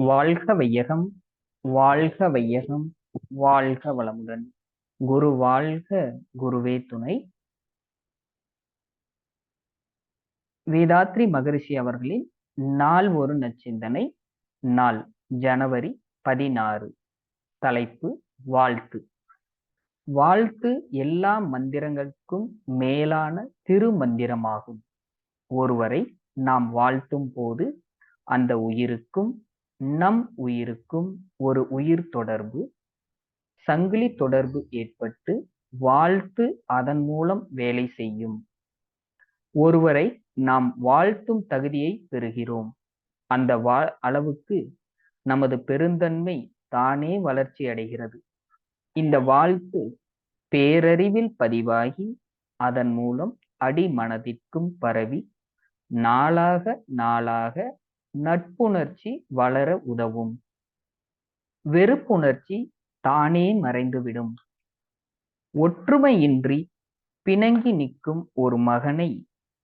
வாழ்க வையகம், வாழ்க வையகம், வாழ்க வளமுடன். குரு வாழ்க, குருவே துணை. வேதாத்ரி மகரிஷி அவர்களின் நாள் ஒரு நச்சிந்தனை. நாள் ஜனவரி 16. தலைப்பு வாழ்த்து. வாழ்த்து எல்லா மந்திரங்களுக்கும் மேலான திருமந்திரமாகும். ஒருவரை நாம் வாழ்த்தும் போது அந்த உயிருக்கும் நம் உயிருக்கும் ஒரு உயிர் தொடர்பு, சங்கிலி தொடர்பு ஏற்பட்டு வாழ்த்து அதன் மூலம் வேலை செய்யும். ஒருவரை நாம் வாழ்த்தும் தகுதியை பெறுகிறோம். அந்த அளவுக்கு நமது பெருந்தன்மை தானே வளர்ச்சி அடைகிறது. இந்த வாழ்த்து பேரறிவில் பதிவாகி அதன் மூலம் அடிமனதிற்கும் பரவி நாளாக நாளாக நட்புணர்ச்சி வளர உதவும். வெறுப்புணர்ச்சி தானே மறைந்துவிடும். ஒற்றுமையின்றி பிணங்கி நிற்கும் ஒரு மகனை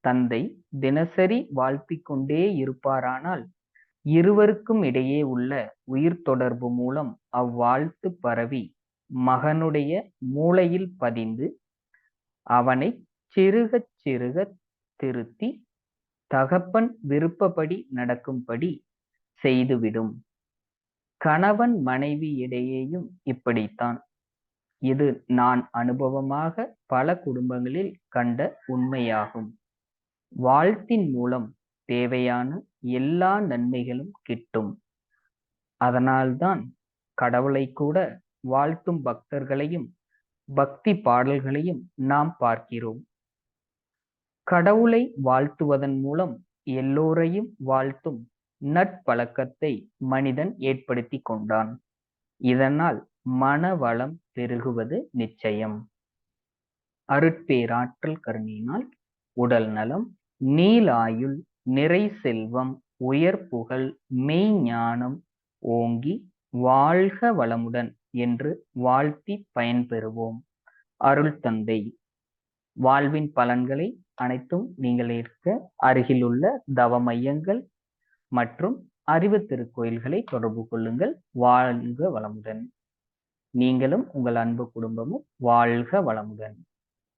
தந்தை தினசரி வாழ்த்திக் கொண்டே இருப்பாரானால் இருவருக்கும் இடையே உள்ள உயிர் தொடர்பு மூலம் அவ்வாழ்த்து பரவி மகனுடைய மூளையில் பதிந்து அவனை சிறுக சிறுக திருத்தி தகப்பன் விருப்பப்படி நடக்கும்படி செய்துவிடும். கணவன் மனைவி இடையேயும் இப்படித்தான். இது நான் அனுபவமாக பல குடும்பங்களில் கண்ட உண்மையாகும். வாழ்த்தின் மூலம் தேவையான எல்லா நன்மைகளும் கிட்டும். அதனால்தான் கடவுளை கூட வாழ்த்தும் பக்தர்களையும் பக்தி பாடல்களையும் நாம் பார்க்கிறோம். கடவுளை வாழ்த்துவதன் மூலம் எல்லோரையும் வாழ்த்தும் நட்பழக்கத்தை மனிதன் ஏற்படுத்தி கொண்டான். இதனால் மனவளம் பெருகுவது நிச்சயம். அருட்பேராற்றல் கருணையினால் உடல் நலம், நீலாயுள், நிறை செல்வம், உயர் புகழ், மெய்ஞானம் ஓங்கி வாழ்க வளமுடன் என்று வாழ்த்தி பயன்பெறுவோம். அருள் தந்தை. வாழ்வின் பலன்களை அனைத்தும் நீங்கள் ஏற்க அருகிலுள்ள தவ மையங்கள் மற்றும் அறிவு திருக்கோயில்களை தொடர்பு கொள்ளுங்கள். வாழ்க வளமுடன். நீங்களும் உங்கள் அன்பு குடும்பமும் வாழ்க வளமுடன்.